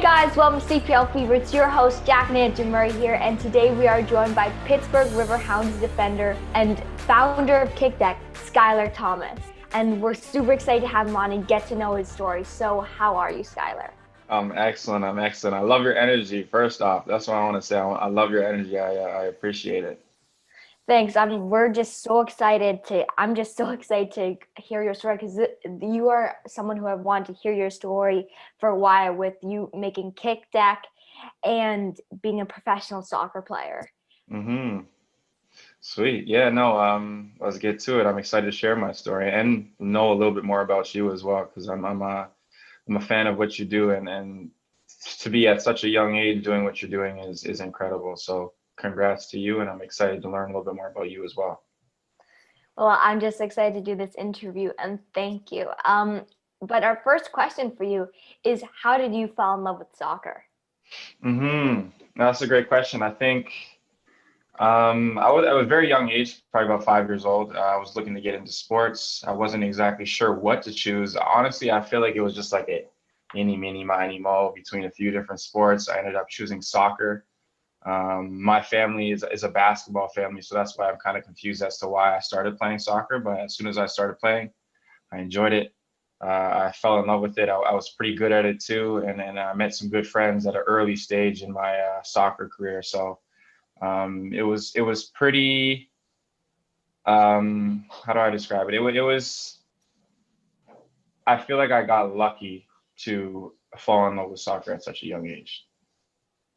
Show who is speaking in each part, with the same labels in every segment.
Speaker 1: Hey guys, welcome to CPL Fever. It's your host, JackMurray here, and today we are joined by Pittsburgh Riverhounds defender and founder of KickDeck, Skylar Thomas. And we're super excited to have him on and get to know his story. So how are you, Skylar?
Speaker 2: I'm excellent. I love your energy. First off, that's what I want to say. I love your energy. I appreciate it.
Speaker 1: Thanks. I'm just so excited to hear your story because you are someone who I've wanted to hear your story for a while, with you making KickDeck and being a professional soccer player.
Speaker 2: Mm-hmm. Sweet. Yeah, no, let's get to it. I'm excited to share my story and know a little bit more about you as well, because I'm a fan of what you do, and to be at such a young age doing what you're doing is incredible. So congrats to you, and I'm excited to learn a little bit more about you as well.
Speaker 1: Well, I'm just excited to do this interview, and thank you. But our first question for you is, how did you fall in love with soccer?
Speaker 2: Mm-hmm. That's a great question. I think I was very young age, probably about 5 years old. I was looking to get into sports. I wasn't exactly sure what to choose. Honestly, I feel like it was just like a any, mini, miny, mo between a few different sports. I ended up choosing soccer. My family is a basketball family, so that's why I'm kind of confused as to why I started playing soccer. But as soon as I started playing, I enjoyed it. I fell in love with it. I was pretty good at it too, and I met some good friends at an early stage in my soccer career. So it was pretty. How do I describe it? It was. I feel like I got lucky to fall in love with soccer at such a young age.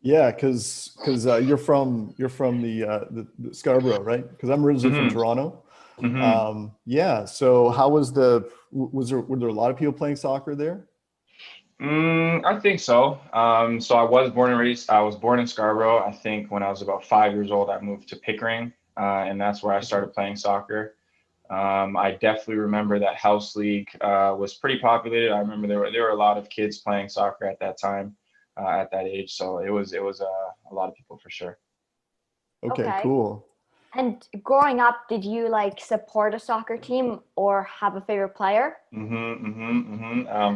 Speaker 3: Yeah, because you're from the Scarborough, right? Because I'm originally from
Speaker 2: Hmm.
Speaker 3: Toronto.
Speaker 2: Hmm.
Speaker 3: Yeah. So how were there a lot of people playing soccer there?
Speaker 2: I think so. So I was born and raised. I was born in Scarborough. I think when I was about 5 years old, I moved to Pickering, and that's where I started playing soccer. I definitely remember that house league was pretty populated. I remember there were a lot of kids playing soccer at that time, at that age. So it was a lot of people for sure.
Speaker 3: Okay,
Speaker 1: Okay.
Speaker 3: cool.
Speaker 1: And growing up, did you like support a soccer team or have a favorite player?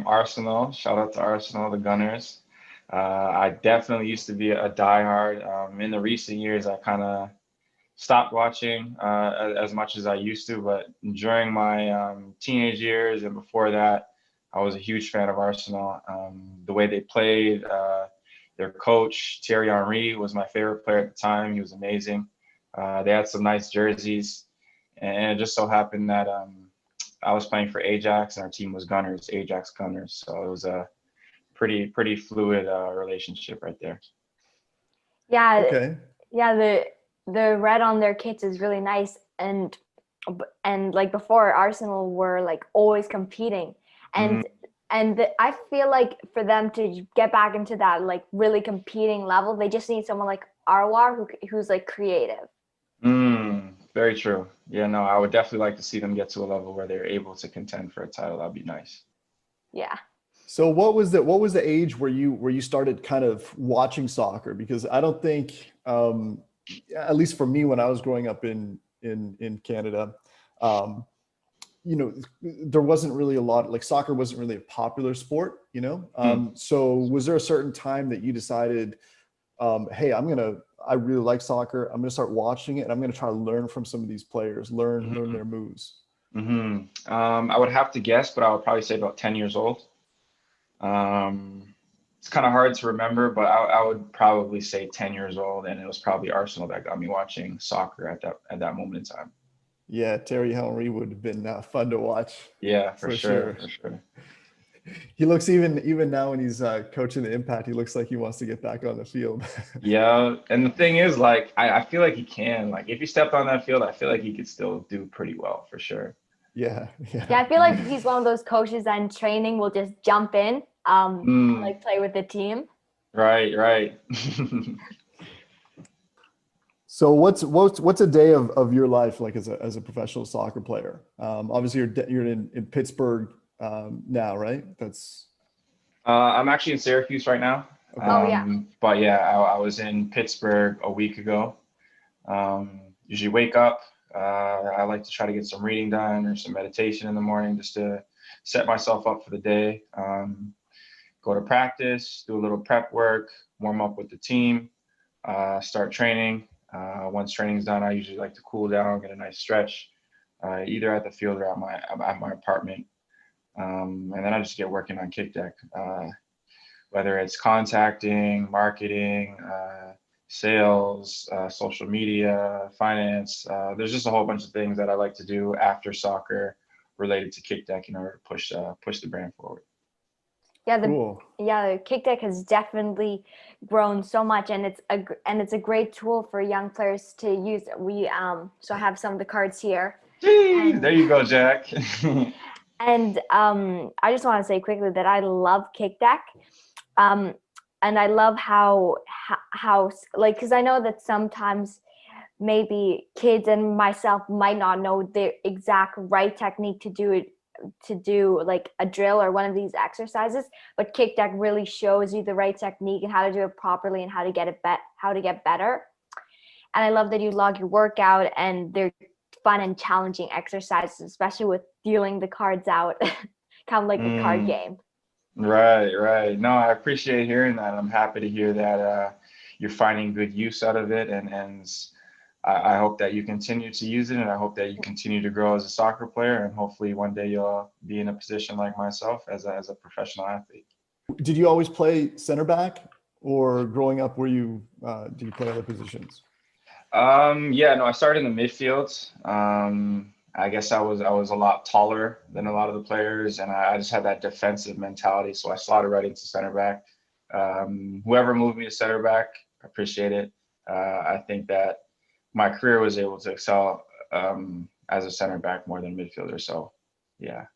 Speaker 2: Arsenal. Shout out to Arsenal, the Gunners. I definitely used to be a diehard. In the recent years, I kind of stopped watching as much as I used to, but during my teenage years and before that, I was a huge fan of Arsenal. The way they played, their coach, Thierry Henry, was my favorite player at the time. He was amazing. They had some nice jerseys, and it just so happened that I was playing for Ajax, and our team was Gunners, Ajax Gunners. So it was a pretty fluid relationship right there.
Speaker 1: Yeah,
Speaker 3: Okay.
Speaker 1: yeah. The red on their kits is really nice, and like before, Arsenal were like always competing,
Speaker 2: Mhm.
Speaker 1: and I feel like for them to get back into that like really competing level, they just need someone like Arwar who's like creative.
Speaker 2: Very true. Yeah, no, I would definitely like to see them get to a level where they're able to contend for a title. That'd be nice.
Speaker 1: Yeah.
Speaker 3: So what was the age where you started kind of watching soccer? Because I don't think, at least for me when I was growing up in Canada, um, there wasn't really a lot, like soccer wasn't really a popular sport, you know?
Speaker 2: Hmm.
Speaker 3: So was there a certain time that you decided, hey, I really like soccer. I'm gonna start watching it and I'm gonna try to learn from some of these players, learn
Speaker 2: Hmm.
Speaker 3: their moves.
Speaker 2: Hmm. I would have to guess, but I would probably say about 10 years old. It's kind of hard to remember, but I would probably say 10 years old, and it was probably Arsenal that got me watching soccer at that moment in time.
Speaker 3: Yeah, Terry Henry would have been fun to watch
Speaker 2: Yeah, for
Speaker 3: for
Speaker 2: sure,
Speaker 3: sure.
Speaker 2: for sure.
Speaker 3: He looks even now when he's coaching the Impact, he looks like he wants to get back on the field.
Speaker 2: Yeah, and the thing is, like, I feel like he can. Like, if he stepped on that field, I feel like he could still do pretty well, for sure.
Speaker 3: Yeah,
Speaker 1: Yeah,
Speaker 3: yeah.
Speaker 1: I feel like he's one of those coaches that in training will just jump in, and
Speaker 2: Mm,
Speaker 1: like play with the team.
Speaker 2: right, right.
Speaker 3: So what's a day of your life like as a professional soccer player? Obviously you're in Pittsburgh now, right? That's
Speaker 2: I'm actually in Syracuse right now.
Speaker 1: Oh
Speaker 3: okay.
Speaker 1: yeah.
Speaker 2: But yeah, I was in Pittsburgh a week ago. Usually wake up. I like to try to get some reading done or some meditation in the morning just to set myself up for the day. go to practice, do a little prep work, warm up with the team, start training. Once training's done, I usually like to cool down, get a nice stretch, either at the field or at my apartment. And then I just get working on KickDeck, whether it's contacting, marketing, sales, social media, finance. There's just a whole bunch of things that I like to do after soccer related to KickDeck in order to push the brand forward.
Speaker 1: Yeah,
Speaker 3: Cool.
Speaker 1: KickDeck has definitely grown so much, and it's a great tool for young players to use. So I have some of the cards here.
Speaker 2: Jeez, there you go, Jack.
Speaker 1: And I just want to say quickly that I love KickDeck, and I love how like, because I know that sometimes maybe kids and myself might not know the exact right technique to do like a drill or one of these exercises, but KickDeck really shows you the right technique and how to do it properly and how to get better. And I love that you log your workout, and they're fun and challenging exercises, especially with dealing the cards out, kind of like a card game.
Speaker 2: Right. No, I appreciate hearing that. I'm happy to hear that you're finding good use out of it, and I hope that you continue to use it, and I hope that you continue to grow as a soccer player, and hopefully one day you'll be in a position like myself as a professional athlete.
Speaker 3: Did you always play center back, or growing up did you play other positions?
Speaker 2: Yeah, no, I started in the midfield. I guess I was a lot taller than a lot of the players, and I just had that defensive mentality. So I slotted right into center back. Whoever moved me to center back, I appreciate it. I think that my career was able to excel as a center back more than midfielder. So, yeah.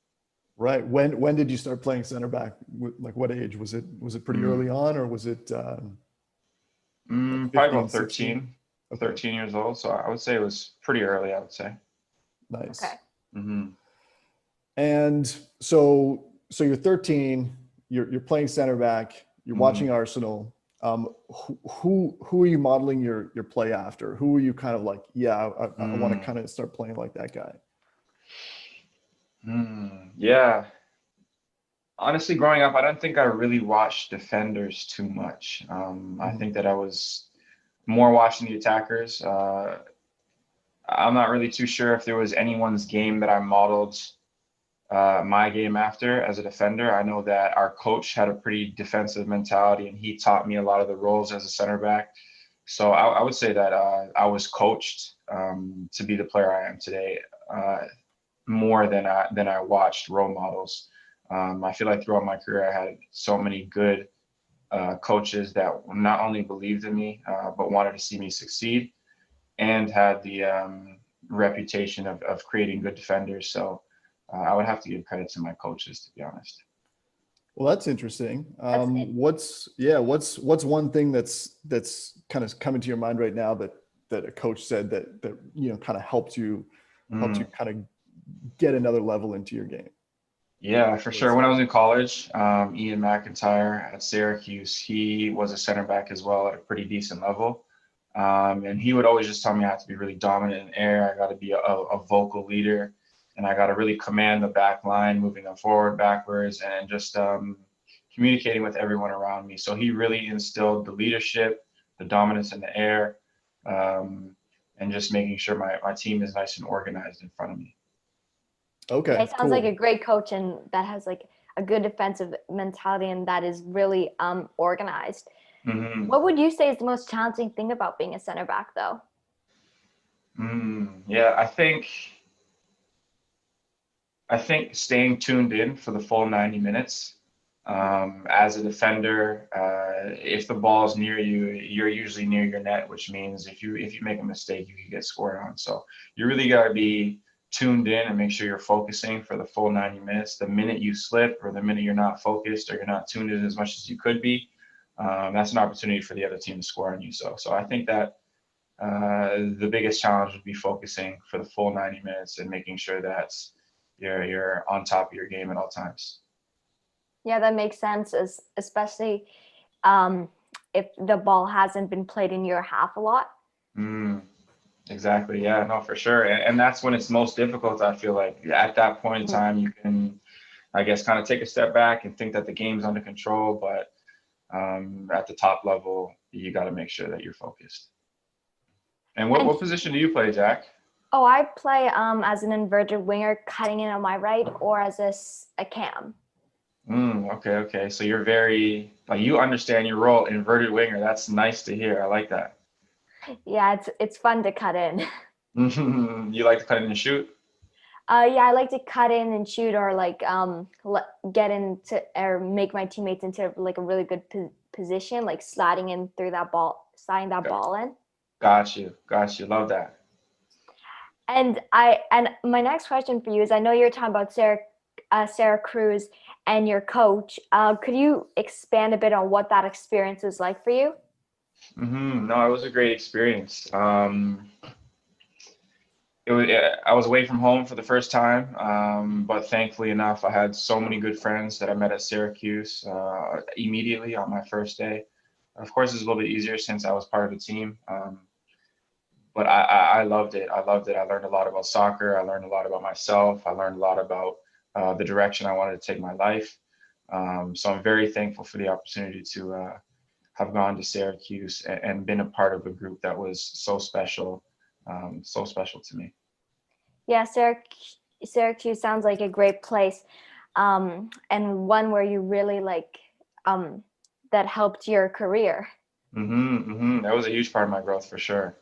Speaker 3: Right. When did you start playing center back? Like, what age was it? Was it pretty early on, or was it?
Speaker 2: Probably
Speaker 3: 15,
Speaker 2: about 13.
Speaker 3: 16?
Speaker 2: 13 years old. So I would say it was pretty early, I would say.
Speaker 3: Nice.
Speaker 1: Okay.
Speaker 2: Mm-hmm.
Speaker 3: And so you're 13, you're playing center back, you're watching Arsenal. Who are you modeling your play after? Who are you kind of like, I want to kind of start playing like that guy?
Speaker 2: Yeah. Honestly, growing up, I don't think I really watched defenders too much. I think that I was more watching the attackers. I'm not really too sure if there was anyone's game that I modeled my game after as a defender. I know that our coach had a pretty defensive mentality, and he taught me a lot of the roles as a center back. So I would say that I was coached to be the player I am today more than I watched role models. I feel like throughout my career, I had so many good coaches that not only believed in me, but wanted to see me succeed, and had the reputation of creating good defenders. So I would have to give credit to my coaches, to be honest.
Speaker 3: Well, that's interesting. What's one thing that's kind of coming to your mind right now that a coach said that kind of helped you kind of get another level into your game?
Speaker 2: Yeah, for sure. When I was in college, Ian McIntyre at Syracuse, he was a center back as well at a pretty decent level. And he would always just tell me I have to be really dominant in air. I got to be a vocal leader, and I got to really command the back line, moving them forward, backwards, and just communicating with everyone around me. So he really instilled the leadership, the dominance in the air, and just making sure my team is nice and organized in front of me.
Speaker 3: Okay.
Speaker 1: It sounds like a great coach, and that has like a good defensive mentality, and that is really organized. What would you say is the most challenging thing about being a center back, though?
Speaker 2: Yeah, I think staying tuned in for the full 90 minutes. As a defender, if the ball is near you, you're usually near your net, which means if you make a mistake, you can get scored on. So you really got to be tuned in and make sure you're focusing for the full 90 minutes. The minute you slip, or the minute you're not focused, or you're not tuned in as much as you could be, that's an opportunity for the other team to score on you. So I think that the biggest challenge would be focusing for the full 90 minutes and making sure that you're on top of your game at all times.
Speaker 1: Yeah, that makes sense, especially if the ball hasn't been played in your half a lot.
Speaker 2: Exactly. Yeah, no, for sure. And that's when it's most difficult. I feel like at that point in time, you can I guess, kind of take a step back and think that the game's under control. But at the top level, you got to make sure that you're focused. And what position do you play, Jack?
Speaker 1: Oh, I play as an inverted winger, cutting in on my right, or as a cam.
Speaker 2: Okay. So you're very, like, you understand your role, inverted winger. That's nice to hear. I like that.
Speaker 1: Yeah, it's fun to cut in.
Speaker 2: You like to cut in and shoot?
Speaker 1: Yeah, I like to cut in and shoot, or like get into or make my teammates into like a really good position, like sliding that ball in.
Speaker 2: Got you. Love that.
Speaker 1: And my next question for you is, I know you're talking about Syracuse and your coach. Could you expand a bit on what that experience was like for you?
Speaker 2: No, it was a great experience. I was away from home for the first time, but thankfully enough, I had so many good friends that I met at Syracuse immediately on my first day. Of course, it's a little bit easier since I was part of the team, but I loved it. I learned a lot about soccer. I learned a lot about myself. I learned a lot about the direction I wanted to take my life. So I'm very thankful for the opportunity to have gone to Syracuse and been a part of a group that was so special to me.
Speaker 1: Yeah, Syracuse sounds like a great place, and one where you really that helped your career.
Speaker 2: That was a huge part of my growth for sure.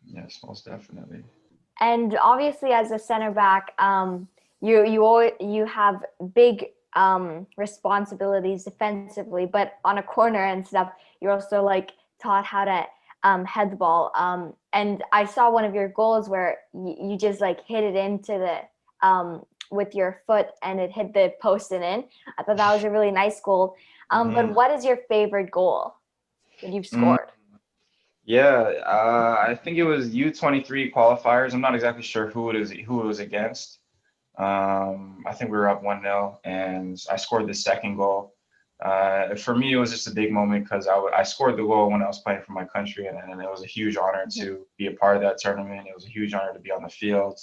Speaker 2: Yes, most definitely.
Speaker 1: And obviously, as a center back, you have big responsibilities defensively, but on a corner and stuff, you're also like taught how to head the ball. And I saw one of your goals where you just like hit it into the with your foot, and it hit the post and in. I thought that was a really nice goal. But what is your favorite goal that you've scored?
Speaker 2: Yeah, I think it was U23 qualifiers. I'm not exactly sure who it was against. I think we were up 1-0, and I scored the second goal. For me, it was just a big moment because I scored the goal when I was playing for my country, and it was a huge honor to be a part of that tournament. It was a huge honor to be on the field,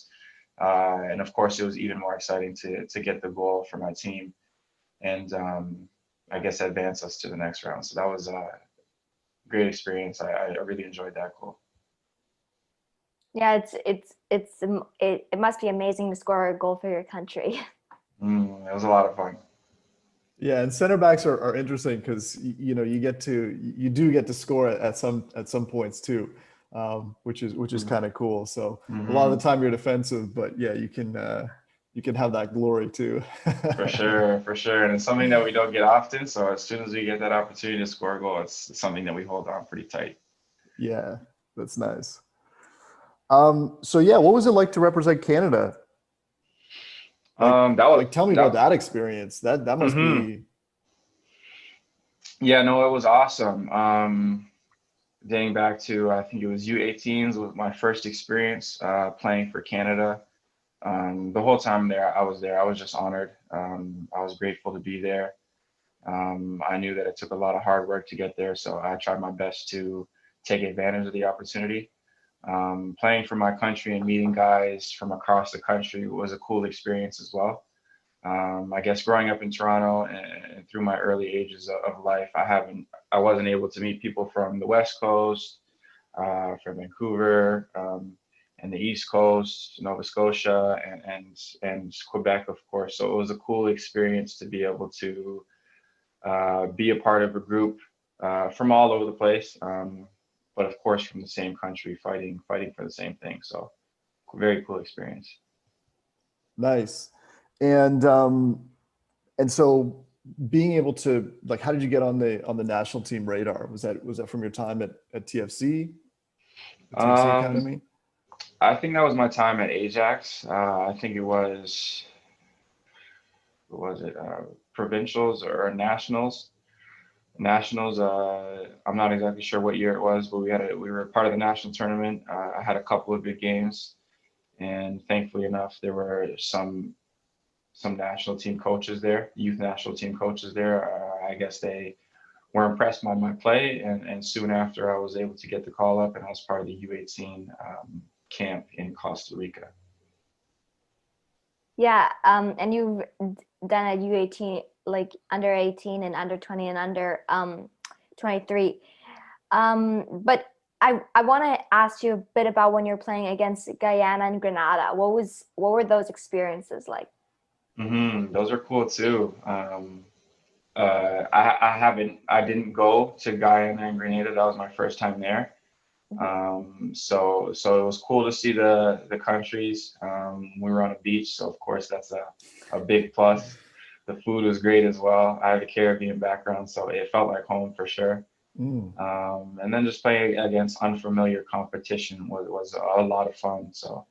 Speaker 2: and of course, it was even more exciting to get the goal for my team, and I guess advance us to the next round. So that was a great experience. I really enjoyed that goal.
Speaker 1: Yeah, it must be amazing to score a goal for your country.
Speaker 2: It was a lot of fun.
Speaker 3: Yeah, and center backs are interesting because you do get to score at some points too, which is kind of cool. So a lot of the time you're defensive, but yeah, you can have that glory too.
Speaker 2: For sure, and it's something that we don't get often. So as soon as we get that opportunity to score a goal, it's something that we hold on pretty tight.
Speaker 3: Yeah, that's nice. So yeah, what was it like to represent Canada? Tell me about that experience. That must be.
Speaker 2: Yeah, no, it was awesome. Dating back to, I think it was U18s was my first experience playing for Canada. The whole time I was just honored. I was grateful to be there. I knew that it took a lot of hard work to get there, so I tried my best to take advantage of the opportunity. Playing for my country and meeting guys from across the country was a cool experience as well. I guess growing up in Toronto and through my early ages of life, I wasn't able to meet people from the West Coast, from Vancouver, and the East Coast, Nova Scotia, and Quebec, of course. So it was a cool experience to be able to be a part of a group from all over the place, but of course from the same country, fighting for the same thing. So very cool experience.
Speaker 3: Nice. And so being able to, like, how did you get on the national team radar? Was that from your time at TFC? The TFC Academy?
Speaker 2: I think that was my time at Ajax. I think it was, provincials or nationals? Nationals. I'm not exactly sure what year it was, but we were part of the national tournament. I had a couple of big games, and thankfully enough, there were some national team coaches there, youth national team coaches there. I guess they were impressed by my play, and soon after I was able to get the call up, and I was part of the U18 camp in Costa Rica.
Speaker 1: Yeah, and done at U18, like under 18 and under 20 and under 23. But I want to ask you a bit about when you're playing against Guyana and Granada. What were those experiences like?
Speaker 2: Those are cool too. I didn't go to Guyana and Grenada. That was my first time there. So it was cool to see the countries. We were on a beach, so of course that's a big plus. The food was great as well. I have a Caribbean background, so it felt like home for sure. And then just playing against unfamiliar competition was a lot of fun. So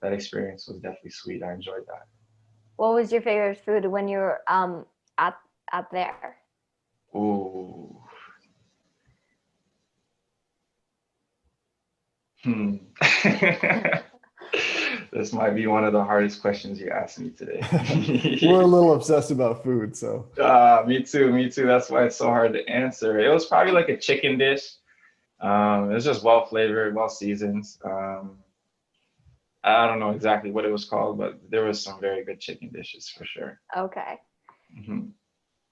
Speaker 2: that experience was definitely sweet. I enjoyed that.
Speaker 1: What was your favorite food when you were at there?
Speaker 2: Ooh. This might be one of the hardest questions you asked me today.
Speaker 3: We're a little obsessed about food, so.
Speaker 2: Me too. That's why it's so hard to answer. It was probably like a chicken dish. It was just well flavored, well seasoned. I don't know exactly what it was called, but there was some very good chicken dishes for sure.
Speaker 1: Okay.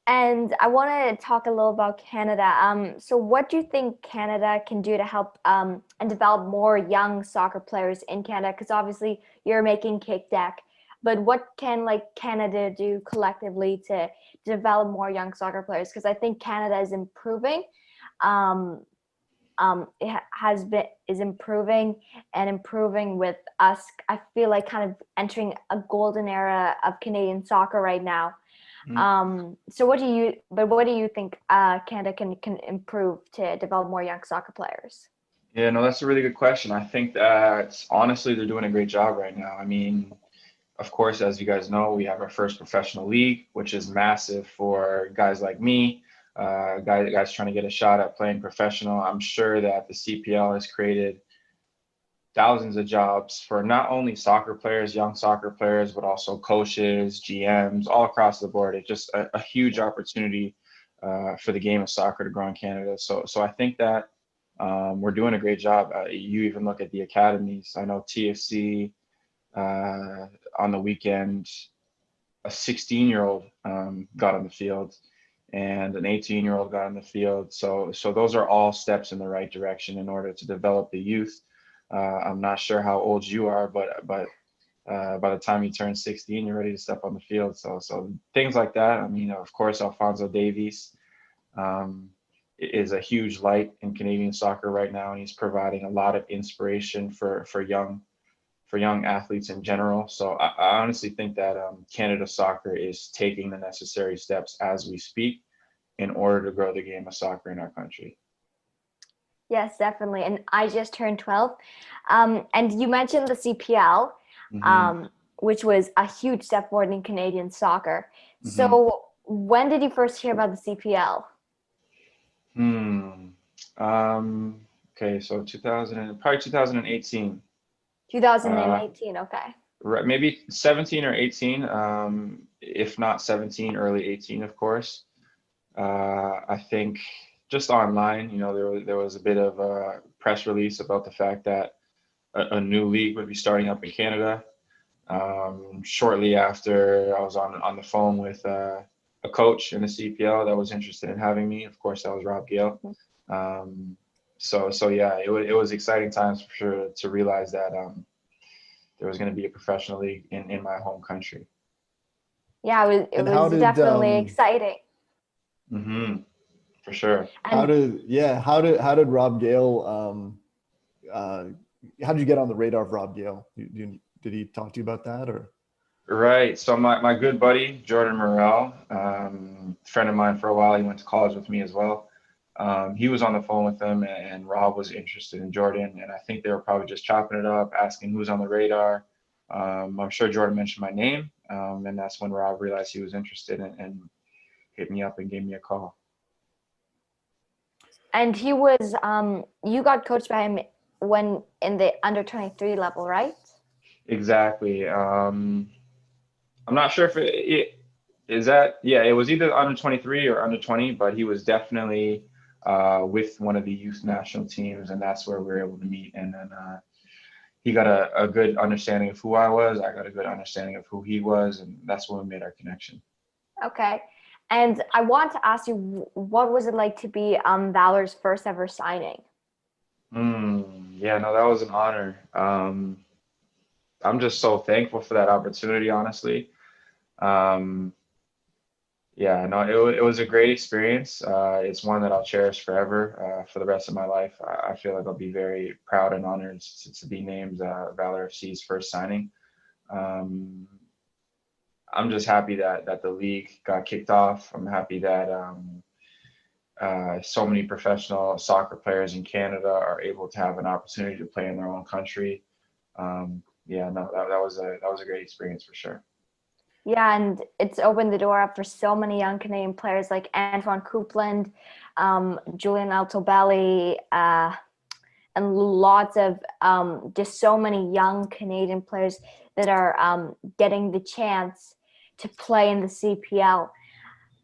Speaker 1: And I want to talk a little about Canada. So what do you think Canada can do to help and develop more young soccer players in Canada? Because obviously you're making KickDeck, but what can like Canada do collectively to develop more young soccer players? Because I think Canada is improving. Is improving and improving with us. I feel like kind of entering a golden era of Canadian soccer right now. So what do you think Canada can improve to develop more young soccer players?
Speaker 2: Yeah, no, that's a really good question. I think that honestly they're doing a great job right now. I mean, of course, as you guys know, we have our first professional league, which is massive for guys like me, guys trying to get a shot at playing professional. I'm sure that the CPL has created thousands of jobs for not only soccer players, young soccer players, but also coaches, GMs, all across the board. It's just a huge opportunity for the game of soccer to grow in Canada. So I think that we're doing a great job. You even look at the academies. I know TFC on the weekend, a 16-year-old got on the field and an 18-year-old got on the field. So those are all steps in the right direction in order to develop the youth. I'm not sure how old you are, but by the time you turn 16, you're ready to step on the field. So things like that. I mean, of course, Alphonso Davies is a huge light in Canadian soccer right now, and he's providing a lot of inspiration for young athletes in general. So I honestly think that Canada soccer is taking the necessary steps as we speak in order to grow the game of soccer in our country.
Speaker 1: Yes, definitely. And I just turned 12. And you mentioned the CPL, which was a huge step forward in Canadian soccer. So when did you first hear about the CPL?
Speaker 2: Okay, so 2018.
Speaker 1: 2018, okay.
Speaker 2: Right, maybe 17 or 18, if not 17, early 18, of course. I think just online, you know, there was a bit of a press release about the fact that a new league would be starting up in Canada. Shortly after, I was on the phone with a coach in the CPL that was interested in having me. Of course, that was Rob Gale. So yeah, it was exciting times for sure to realize that there was going to be a professional league in my home country.
Speaker 1: Yeah, it was definitely exciting.
Speaker 2: For sure.
Speaker 3: How did Rob Gale? How did you get on the radar of Rob Gale? Did he talk to you about that or?
Speaker 2: Right. So my good buddy Jordan Morrell, friend of mine for a while, he went to college with me as well. He was on the phone with him, and Rob was interested in Jordan, and I think they were probably just chopping it up, asking who's on the radar. I'm sure Jordan mentioned my name, and that's when Rob realized he was interested and hit me up and gave me a call.
Speaker 1: And he was, you got coached by him when in the under 23 level, right?
Speaker 2: Exactly. I'm not sure if it is that. Yeah, it was either under 23 or under 20, but he was definitely with one of the youth national teams, and that's where we were able to meet. And then he got a good understanding of who I was. I got a good understanding of who he was, and that's when we made our connection.
Speaker 1: Okay. And I want to ask you, what was it like to be Valour's first ever signing?
Speaker 2: Yeah, no, that was an honor. I'm just so thankful for that opportunity, honestly. Um, yeah, no, it was a great experience. It's one that I'll cherish forever, for the rest of my life. I feel like I'll be very proud and honored to be named Valour FC's first signing. Um, I'm just happy that the league got kicked off. I'm happy that so many professional soccer players in Canada are able to have an opportunity to play in their own country. Yeah, no, that was a great experience for sure.
Speaker 1: Yeah, and it's opened the door up for so many young Canadian players like Antoine Coupland, Julian Altobelli, and lots of just so many young Canadian players that are getting the chance to play in the CPL.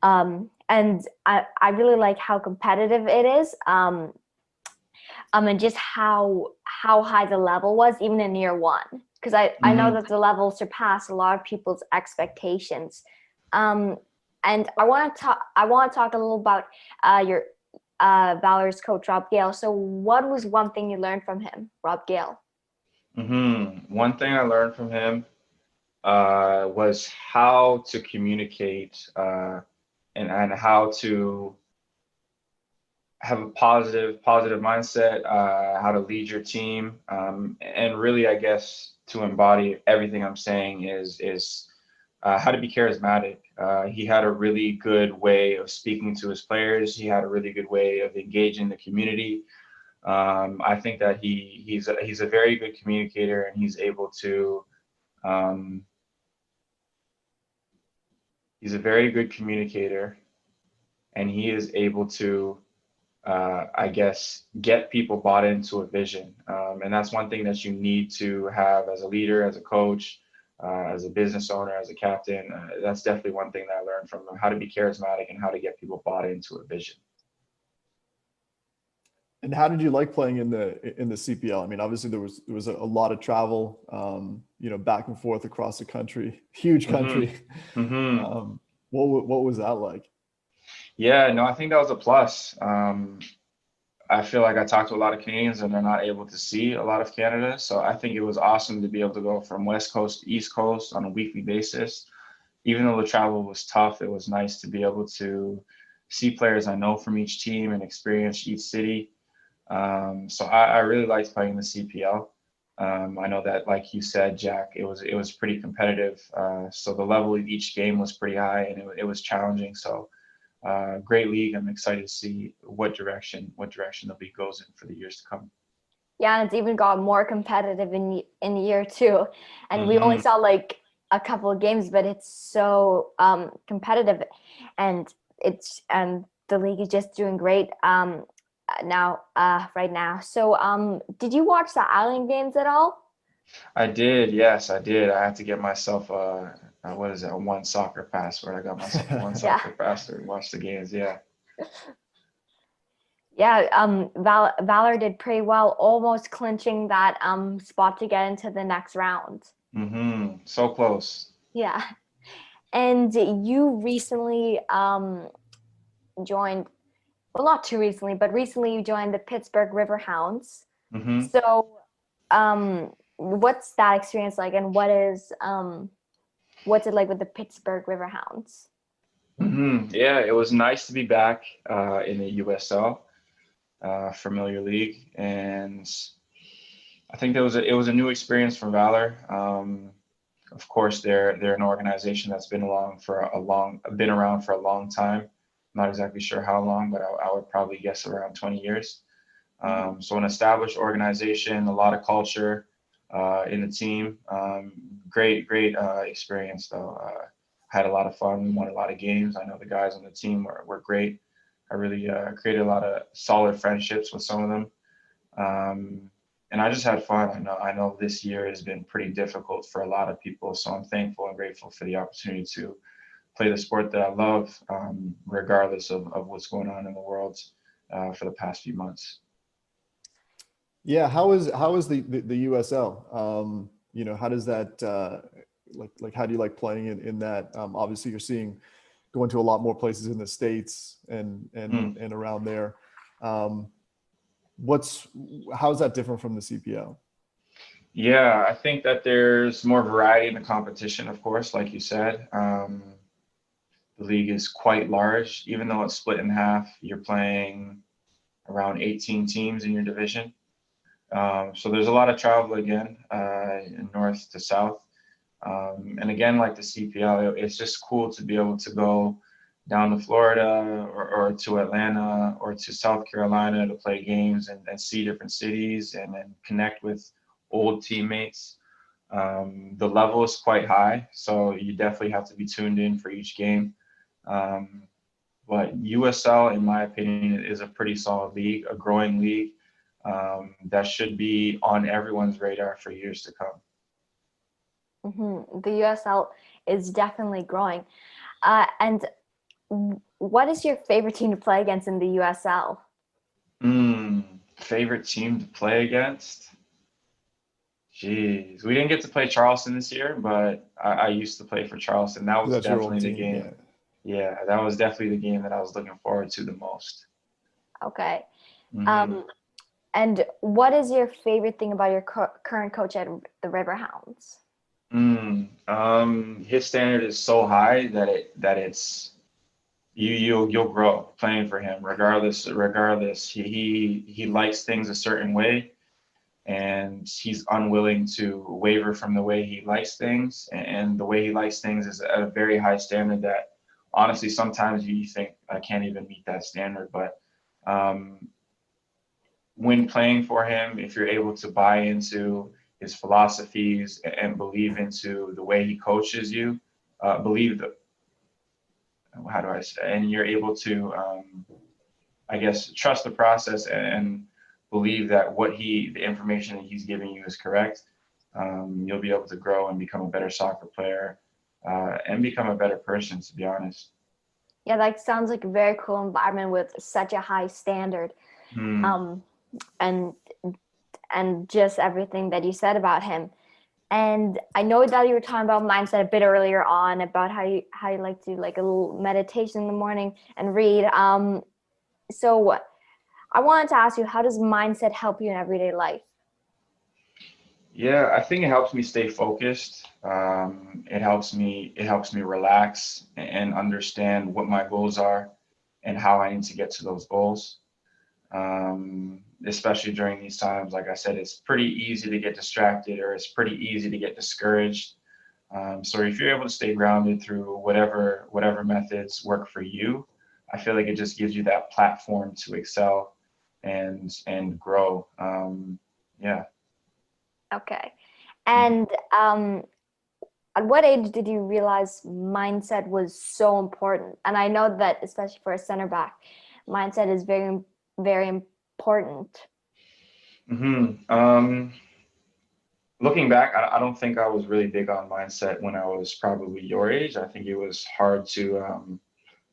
Speaker 1: And I really like how competitive it is, and just how high the level was even in year one. Because I know that the level surpassed a lot of people's expectations. And I want to talk a little about your Valour's coach, Rob Gale. So what was one thing you learned from him, Rob Gale?
Speaker 2: One thing I learned from him was how to communicate, and how to have a positive mindset, how to lead your team, and really, I guess, to embody everything I'm saying is how to be charismatic. He had a really good way of speaking to his players. He had a really good way of engaging the community. I think that he's a very good communicator, and um, he's a very good communicator, and he is able to, I guess, get people bought into a vision. And that's one thing that you need to have as a leader, as a coach, as a business owner, as a captain. That's definitely one thing that I learned from him: how to be charismatic and how to get people bought into a vision.
Speaker 3: And how did you like playing in the CPL? I mean, obviously there was a lot of travel, back and forth across the country, huge country. What was that like?
Speaker 2: Yeah, no, I think that was a plus. I feel like I talked to a lot of Canadians and they're not able to see a lot of Canada. So I think it was awesome to be able to go from West Coast to East Coast on a weekly basis. Even though the travel was tough, it was nice to be able to see players I know from each team and experience each city. So I really liked playing the CPL. I know that, like you said, Jack, it was pretty competitive. So the level of each game was pretty high, and it was challenging. So great league. I'm excited to see what direction the league goes in for the years to come.
Speaker 1: Yeah, and it's even got more competitive in year two. And we only saw like a couple of games, but it's so competitive, and the league is just doing great right now. So did you watch the Island games at all?
Speaker 2: I did, yes, I did. I had to get myself a one soccer password. I got myself a one soccer password and watch the games. Yeah.
Speaker 1: Yeah, Valour did pretty well, almost clinching that spot to get into the next round.
Speaker 2: So close.
Speaker 1: Yeah. And you recently joined, well, not too recently, but recently you joined the Pittsburgh Riverhounds. So what's that experience like, and what's it like with the Pittsburgh Riverhounds?
Speaker 2: Yeah, it was nice to be back in the USL, familiar league, and I think it was a new experience for Valour. Of course, they're an organization that's been around for a long time. I'm not exactly sure how long, but I would probably guess around 20 years. So an established organization, a lot of culture in the team. Great experience though. Had a lot of fun. We won a lot of games. I know the guys on the team were great. I really created a lot of solid friendships with some of them. And I just had fun. I know this year has been pretty difficult for a lot of people, so I'm thankful and grateful for the opportunity to play the sport that I love, regardless of what's going on in the world for the past few months.
Speaker 3: Yeah, how is the USL? How does that like how do you like playing in that? Obviously, you're seeing going to a lot more places in the States and around there. How's that different from the CPL?
Speaker 2: Yeah, I think that there's more variety in the competition, of course, like you said. The league is quite large. Even though it's split in half, you're playing around 18 teams in your division. So there's a lot of travel again, north to south. And again, like the CPL, it's just cool to be able to go down to Florida or to Atlanta or to South Carolina to play games and see different cities and connect with old teammates. The level is quite high, so you definitely have to be tuned in for each game. But USL, in my opinion, is a pretty solid league, a growing league that should be on everyone's radar for years to come.
Speaker 1: The USL is definitely growing. And what is your favorite team to play against in the USL?
Speaker 2: Favorite team to play against? Jeez, we didn't get to play Charleston this year, but I used to play for Charleston. That was definitely the game. Yeah, that was definitely the game that I was looking forward to the most. Okay.
Speaker 1: And what is your favorite thing about your current coach at the Riverhounds?
Speaker 2: His standard is so high that it's you'll grow playing for him regardless. He likes things a certain way, and he's unwilling to waver from the way he likes things. And the way he likes things is at a very high standard that honestly sometimes you think I can't even meet that standard. But when playing for him, if you're able to buy into his philosophies and believe into the way he coaches you, and you're able to, I guess, trust the process and believe that the information that he's giving you is correct, you'll be able to grow and become a better soccer player and become a better person, to be honest.
Speaker 1: Yeah, that sounds like a very cool environment with such a high standard. And just everything that you said about him. And I know that you were talking about mindset a bit earlier on, about how you like to like a little meditation in the morning and read. So I wanted to ask you, how does mindset help you in everyday life?
Speaker 2: Yeah, I think it helps me stay focused. It helps me relax and understand what my goals are and how I need to get to those goals. Especially during these times, like I said, it's pretty easy to get distracted, or it's pretty easy to get discouraged. So if you're able to stay grounded through whatever methods work for you, I feel like it just gives you that platform to excel and grow. Yeah.
Speaker 1: Okay. And at what age did you realize mindset was so important? And I know that especially for a center back, mindset is very, very important.
Speaker 2: Looking back, I don't think I was really big on mindset when I was probably your age. I think it was hard to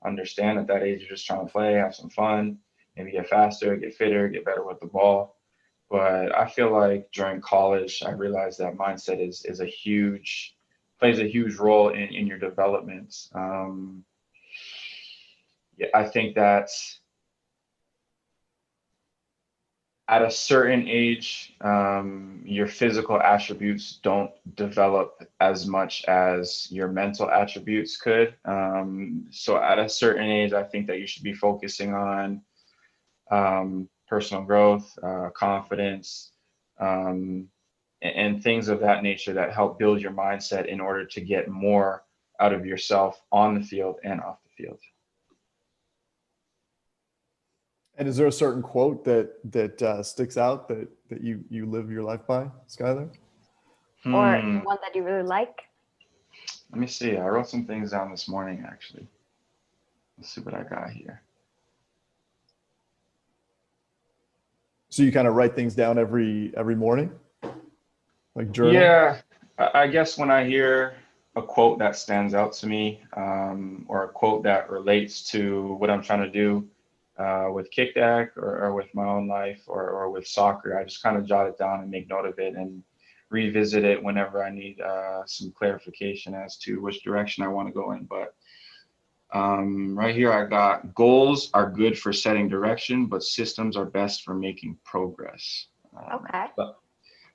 Speaker 2: understand at that age. You're just trying to play, have some fun, maybe get faster, get fitter, get better with the ball. But I feel like during college, I realized that mindset plays a huge role in your development. I think that at a certain age, your physical attributes don't develop as much as your mental attributes could. So at a certain age, I think that you should be focusing on personal growth, confidence, and things of that nature that help build your mindset in order to get more out of yourself on the field and off the field.
Speaker 3: And is there a certain quote that sticks out that you live your life by, Skylar?
Speaker 1: Or one that you really like?
Speaker 2: Let me see. I wrote some things down this morning, actually. Let's see what I got here.
Speaker 3: So you kind of write things down every morning? Like journal?
Speaker 2: Yeah, I guess when I hear a quote that stands out to me, or a quote that relates to what I'm trying to do with KickDeck or with my own life or with soccer, I just kind of jot it down and make note of it and revisit it whenever I need some clarification as to which direction I want to go in. But Right here, I got goals are good for setting direction, but systems are best for making progress.
Speaker 1: Okay.
Speaker 2: But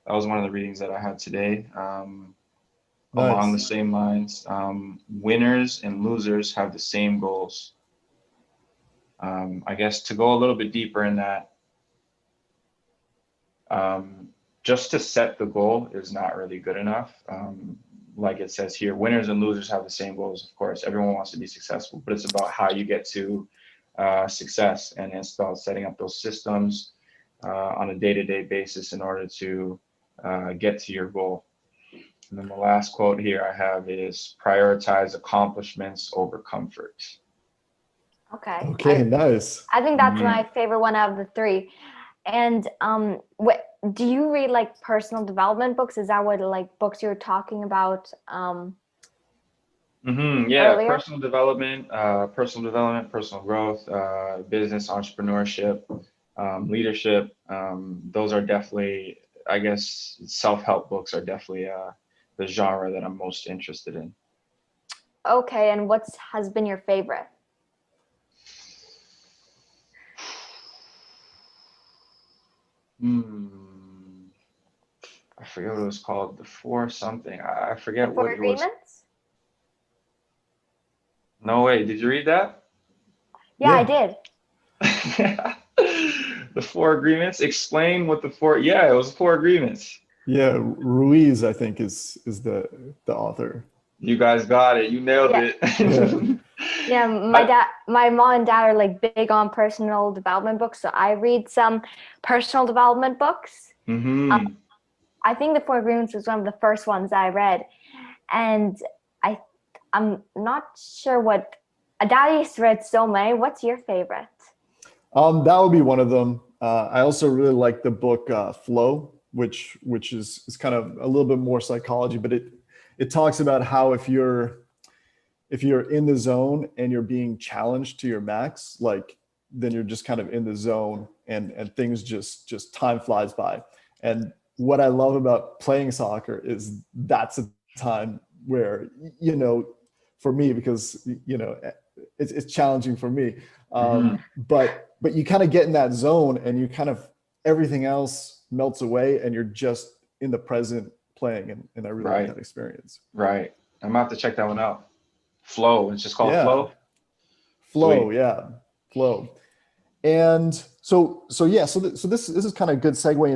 Speaker 2: that was one of the readings that I had today. Along the
Speaker 3: Nice.
Speaker 2: same lines, winners and losers have the same goals. I guess to go a little bit deeper in that, just to set the goal is not really good enough. Like it says here, winners and losers have the same goals. Of course, everyone wants to be successful, but it's about how you get to success, and it's about setting up those systems on a day-to-day basis in order to get to your goal. And then the last quote here I have is prioritize accomplishments over comfort.
Speaker 1: Okay.
Speaker 3: Okay, nice.
Speaker 1: I think that's
Speaker 2: Mhm.
Speaker 1: my favorite one out of the three. And do you read like personal development books? Is that what like books you were talking about
Speaker 2: Yeah,
Speaker 1: earlier?
Speaker 2: personal growth, business, entrepreneurship, leadership. Those are definitely, I guess, self-help books are definitely the genre that I'm most interested in.
Speaker 1: Okay, and what has been your favorite?
Speaker 2: I forget what it was called. The four something. I
Speaker 1: The
Speaker 2: forget
Speaker 1: Four
Speaker 2: what it was.
Speaker 1: Agreements?
Speaker 2: No way. Did you read that?
Speaker 1: Yeah, I
Speaker 3: Yeah.
Speaker 1: did.
Speaker 2: The four agreements. Explain what the four. Yeah, it was four agreements.
Speaker 3: Yeah, Ruiz, I think, is the author.
Speaker 2: You guys got it. You nailed
Speaker 1: Yeah.
Speaker 2: it.
Speaker 3: Yeah.
Speaker 1: Yeah, my mom and dad are like big on personal development books, so I read some personal development books.
Speaker 2: Mm-hmm.
Speaker 1: I think the Four Agreements was one of the first ones I read, and I'm not sure what. Daddy's read so many. What's your favorite?
Speaker 3: That would be one of them. I also really like the book Flow, which is kind of a little bit more psychology, but it talks about how if you're in the zone and you're being challenged to your max, like then you're just kind of in the zone and things just time flies by. And what I love about playing soccer is that's a time where, for me, because, it's challenging for me.
Speaker 2: Mm-hmm.
Speaker 3: But you kind of get in that zone and you kind of, everything else melts away and you're just in the present playing. And I really like
Speaker 2: Right.
Speaker 3: that experience.
Speaker 2: Right. I'm about to check that one out. Flow. It's just called
Speaker 3: Yeah.
Speaker 2: Flow.
Speaker 3: Flow.
Speaker 2: Sweet.
Speaker 3: Yeah. Flow. And so yeah, so this is kind of a good segue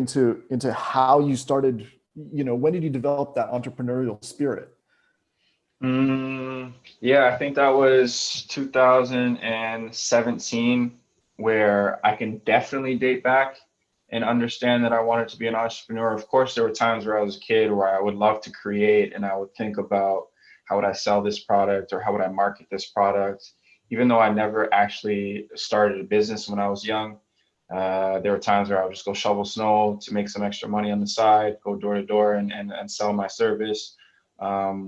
Speaker 3: into how you started, when did you develop that entrepreneurial spirit?
Speaker 2: Yeah, I think that was 2017, where I can definitely date back and understand that I wanted to be an entrepreneur. Of course, there were times where I was a kid where I would love to create and I would think about how would I sell this product or how would I market this product. Even though I never actually started a business when I was young, there were times where I would just go shovel snow to make some extra money on the side, go door to door and sell my service,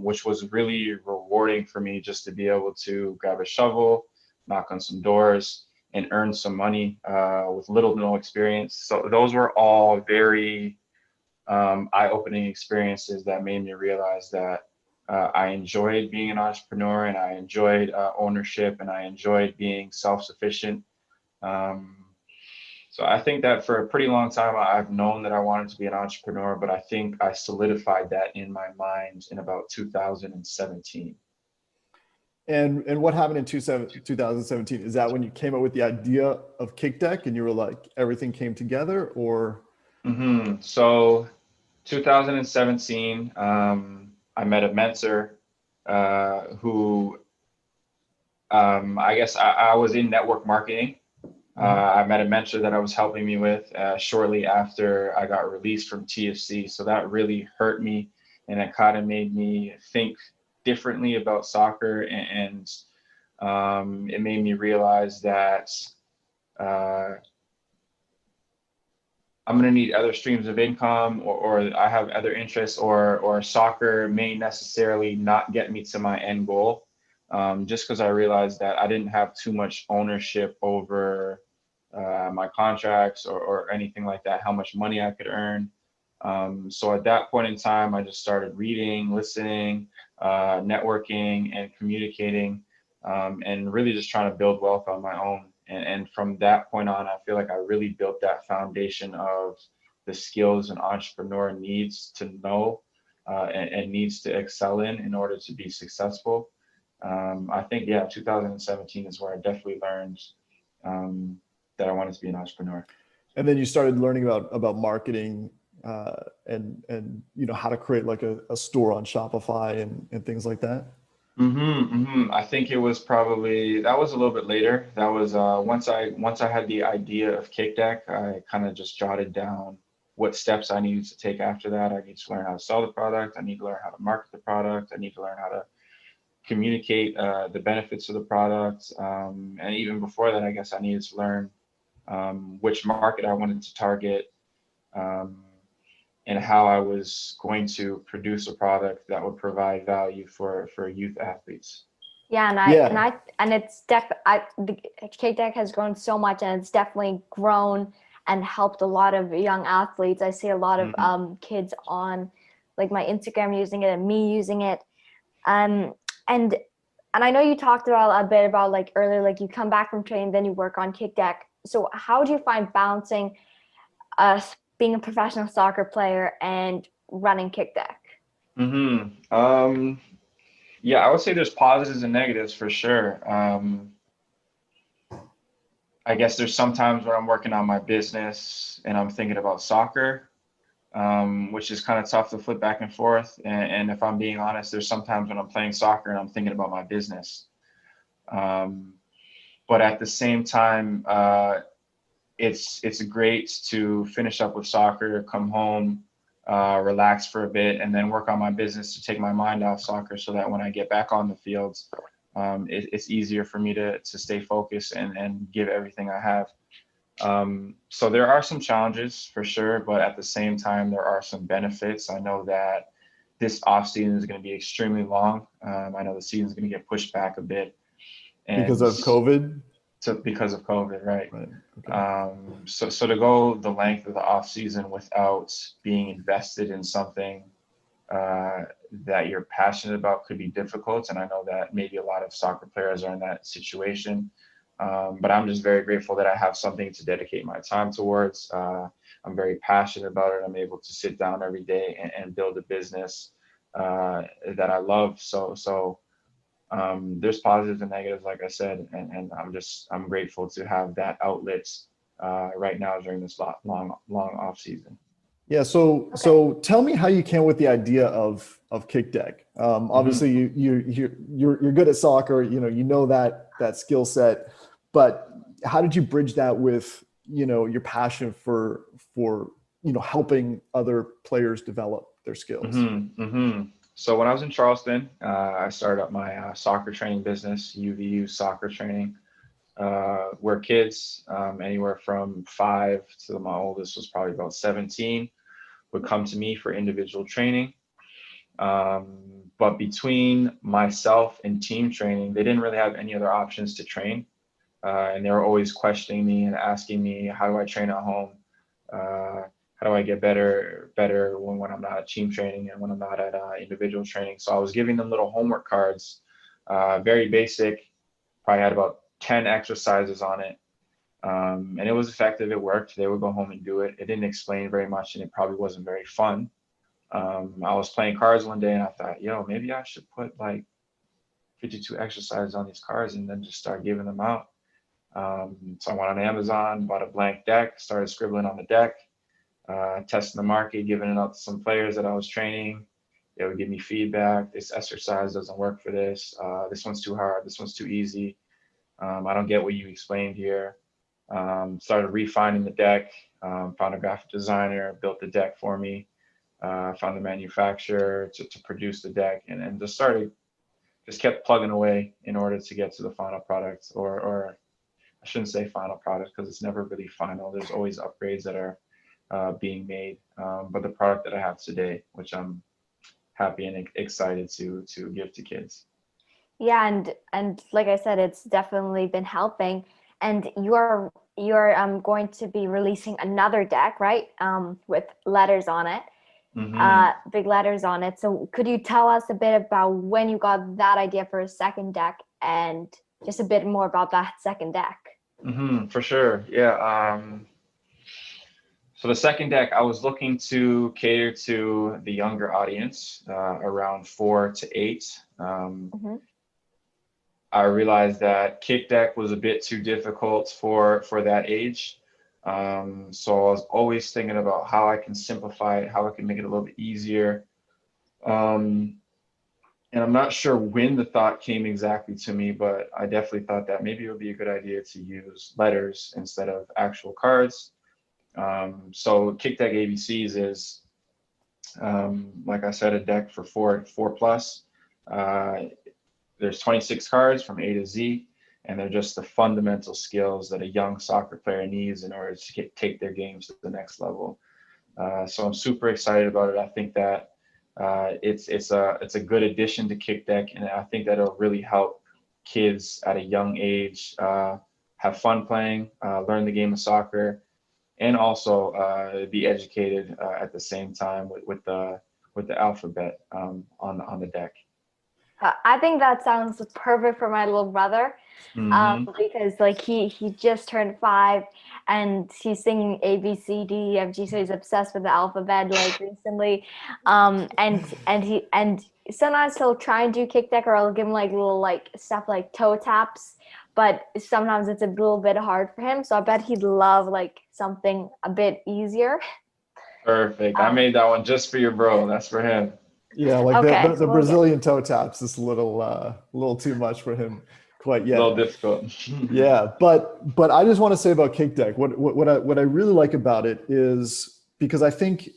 Speaker 2: which was really rewarding for me just to be able to grab a shovel, knock on some doors, and earn some money with little to no experience. So those were all very eye-opening experiences that made me realize that I enjoyed being an entrepreneur and I enjoyed ownership and I enjoyed being self-sufficient. Um, so I think that for a pretty long time, I've known that I wanted to be an entrepreneur, but I think I solidified that in my mind in about 2017.
Speaker 3: And what happened in 2017? Is that when you came up with the idea of KickDeck and you were like, everything came together, or?
Speaker 2: So 2017, I met a mentor who I guess I was in network marketing. I met a mentor that I was helping me with shortly after I got released from TFC. So that really hurt me and it kind of made me think differently about soccer. And it made me realize that I'm going to need other streams of income or I have other interests or soccer may necessarily not get me to my end goal. Just because I realized that I didn't have too much ownership over my contracts or anything like that, how much money I could earn. So at that point in time, I just started reading, listening, networking, and communicating and really just trying to build wealth on my own. And from that point on, I feel like I really built that foundation of the skills an entrepreneur needs to know and needs to excel in order to be successful. I think, 2017 is where I definitely learned that I wanted to be an entrepreneur.
Speaker 3: And then you started learning about marketing and how to create like a store on Shopify and things like that.
Speaker 2: I think it was that was a little bit later. That was once I had the idea of KickDeck, I kind of just jotted down what steps I needed to take after that. I need to learn how to sell the product. I need to learn how to market the product. I need to learn how to communicate the benefits of the product. And even before that, I guess I needed to learn which market I wanted to target, and how I was going to produce a product that would provide value for youth athletes.
Speaker 1: Yeah, and it's the KickDeck has grown so much, and it's definitely grown and helped a lot of young athletes. I see a lot of kids on like my Instagram using it and me using it. And I know you talked about a bit about like earlier, like you come back from training, then you work on KickDeck. So how do you find balancing being a professional soccer player and running KickDeck?
Speaker 2: I would say there's positives and negatives for sure. I guess there's sometimes when I'm working on my business and I'm thinking about soccer, which is kind of tough to flip back and forth. And if I'm being honest, there's sometimes when I'm playing soccer and I'm thinking about my business. But at the same time, it's great to finish up with soccer, come home, relax for a bit, and then work on my business to take my mind off soccer, so that when I get back on the fields, it's easier for me to stay focused and give everything I have. So there are some challenges for sure, but at the same time, there are some benefits. I know that this off season is going to be extremely long. I know the season is going to get pushed back a bit.
Speaker 3: Because of COVID?
Speaker 2: Because of COVID, right.
Speaker 3: Okay.
Speaker 2: So to go the length of the off season without being invested in something that you're passionate about could be difficult. And I know that maybe a lot of soccer players are in that situation. But I'm just very grateful that I have something to dedicate my time towards. I'm very passionate about it. I'm able to sit down every day and build a business that I love. So there's positives and negatives, like I said, and I'm grateful to have that outlet right now during this long off season.
Speaker 3: Yeah. So tell me how you came with the idea of KickDeck. Obviously you're good at soccer, you know that skill set, but how did you bridge that with, your passion for helping other players develop their skills?
Speaker 2: So when I was in Charleston, I started up my soccer training business, UVU Soccer Training, where kids anywhere from 5 to my oldest was probably about 17 would come to me for individual training. But between myself and team training, they didn't really have any other options to train. And they were always questioning me and asking me, how do I train at home? How do I get better when I'm not at team training and when I'm not at individual training? So I was giving them little homework cards, very basic, probably had about 10 exercises on it. And it was effective, it worked. They would go home and do it. It didn't explain very much and it probably wasn't very fun. I was playing cards one day and I thought, maybe I should put like 52 exercises on these cards and then just start giving them out. So I went on Amazon, bought a blank deck, started scribbling on the deck. Testing the market, giving it out to some players that I was training. They would give me feedback. This exercise doesn't work for this. This one's too hard. This one's too easy. I don't get what you explained here. Started refining the deck. Found a graphic designer, built the deck for me. Found the manufacturer to produce the deck, and just kept plugging away in order to get to the final product. Or I shouldn't say final product because it's never really final. There's always upgrades that are being made, but the product that I have today, which I'm happy and excited to give to kids.
Speaker 1: Yeah, and like I said, it's definitely been helping. And you're going to be releasing another deck, right? With letters on it, big letters on it. So could you tell us a bit about when you got that idea for a second deck and just a bit more about that second deck.
Speaker 2: For sure. Yeah. So the second deck, I was looking to cater to the younger audience, around 4 to 8. I realized that KickDeck was a bit too difficult for that age. So I was always thinking about how I can simplify it, how I can make it a little bit easier. And I'm not sure when the thought came exactly to me, but I definitely thought that maybe it would be a good idea to use letters instead of actual cards. So KickDeck ABCs is, like I said, a deck for 4 plus. There's 26 cards from A to Z, and they're just the fundamental skills that a young soccer player needs in order to take their games to the next level. So I'm super excited about it. I think that it's a good addition to KickDeck, and I think that it'll really help kids at a young age have fun playing, learn the game of soccer, and also be educated at the same time with the alphabet on the deck.
Speaker 1: I think that sounds perfect for my little brother, because like he just turned 5 and he's singing A B C D E F G, so he's obsessed with the alphabet like recently, and sometimes he'll try and do KickDeck, or I'll give him like little like stuff like toe taps, but sometimes it's a little bit hard for him. So I bet he'd love like something a bit easier.
Speaker 2: Perfect. I made that one just for your bro. That's for him.
Speaker 3: Yeah, like
Speaker 1: okay,
Speaker 3: the Brazilian toe taps is a little too much for him quite yet.
Speaker 2: A little difficult.
Speaker 3: Yeah, but I just want to say about KickDeck, what I really like about it is, because I think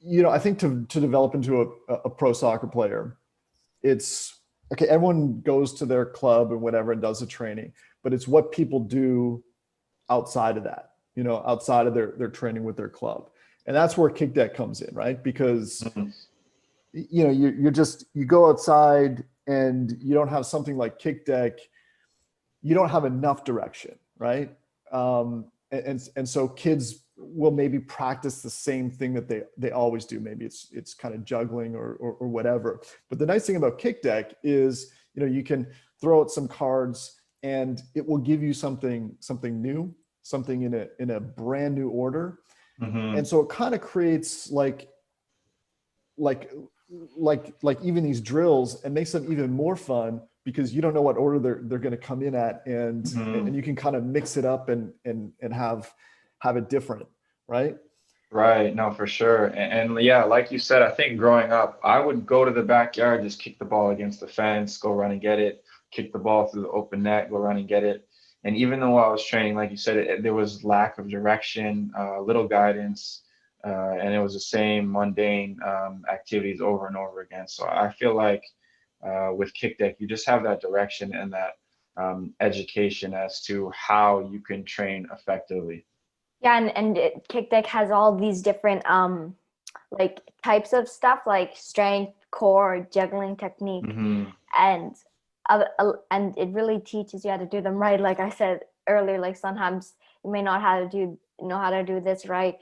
Speaker 3: to develop into a pro soccer player, it's okay. Everyone goes to their club and whatever and does the training, but it's what people do outside of that, outside of their training with their club, and that's where KickDeck comes in, right? Because you go outside and you don't have something like KickDeck, you don't have enough direction, right? And so kids will maybe practice the same thing that they always do. Maybe it's kind of juggling or whatever. But the nice thing about KickDeck is, you can throw out some cards and it will give you something new, something in a brand new order. And so it kind of creates like even these drills, and makes them even more fun, because you don't know what order they're going to come in at, and you can kind of mix it up and have it different, right?
Speaker 2: Right. No, for sure. And yeah, like you said, I think growing up, I would go to the backyard, just kick the ball against the fence, go run and get it, kick the ball through the open net, go run and get it. And even though I was training, like you said, there was lack of direction, little guidance. And it was the same mundane activities over and over again. So I feel like with KickDeck, you just have that direction and that education as to how you can train effectively.
Speaker 1: Yeah, and KickDeck has all these different like types of stuff, like strength, core, juggling technique, and it really teaches you how to do them right. Like I said earlier, like sometimes you may not know how to do this right,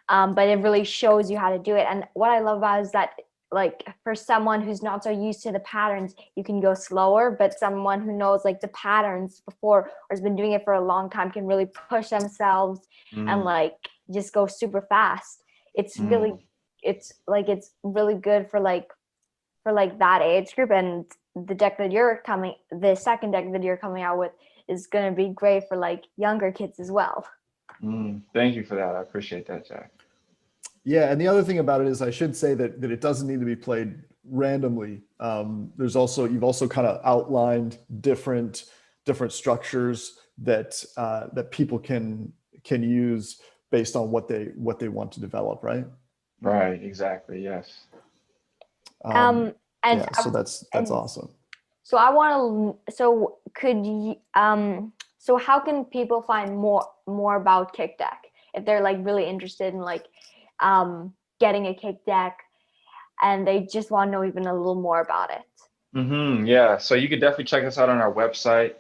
Speaker 1: but it really shows you how to do it. And what I love about it is that, like, for someone who's not so used to the patterns, you can go slower, but someone who knows like the patterns before or has been doing it for a long time can really push themselves and like just go super fast. It's really good for that age group. And the second deck that you're coming out with is going to be great for like younger kids as well.
Speaker 2: Thank you for that. I appreciate that, Jack.
Speaker 3: Yeah, and the other thing about it is, I should say that it doesn't need to be played randomly. You've also kind of outlined different structures that people can use based on what they want to develop, right?
Speaker 2: Right. Exactly. Yes.
Speaker 1: So
Speaker 3: that's awesome.
Speaker 1: So I want to. So could you? So how can people find more about KickDeck if they're like really interested in like getting a KickDeck and they just want to know even a little more about it?
Speaker 2: Yeah. So you could definitely check us out on our website,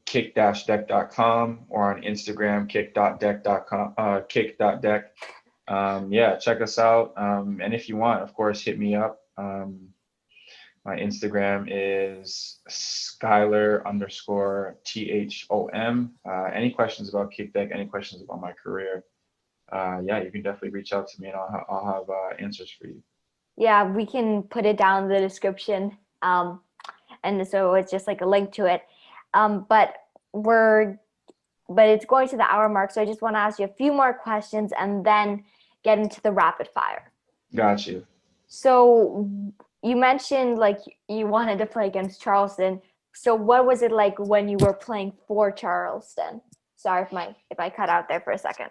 Speaker 2: kick-deck.com, or on Instagram, kick.deck.com, kick.deck. Yeah, check us out. And if you want, of course, hit me up. My Instagram is Skylar_THOM. Any questions about KickDeck, any questions about my career, yeah, you can definitely reach out to me and I'll have answers for you.
Speaker 1: Yeah, we can put it down in the description. And so it's just like a link to it. But it's going to the hour mark. So I just want to ask you a few more questions and then get into the rapid fire.
Speaker 2: Got you.
Speaker 1: So you mentioned like you wanted to play against Charleston. So what was it like when you were playing for Charleston? Sorry if I cut out there for a second.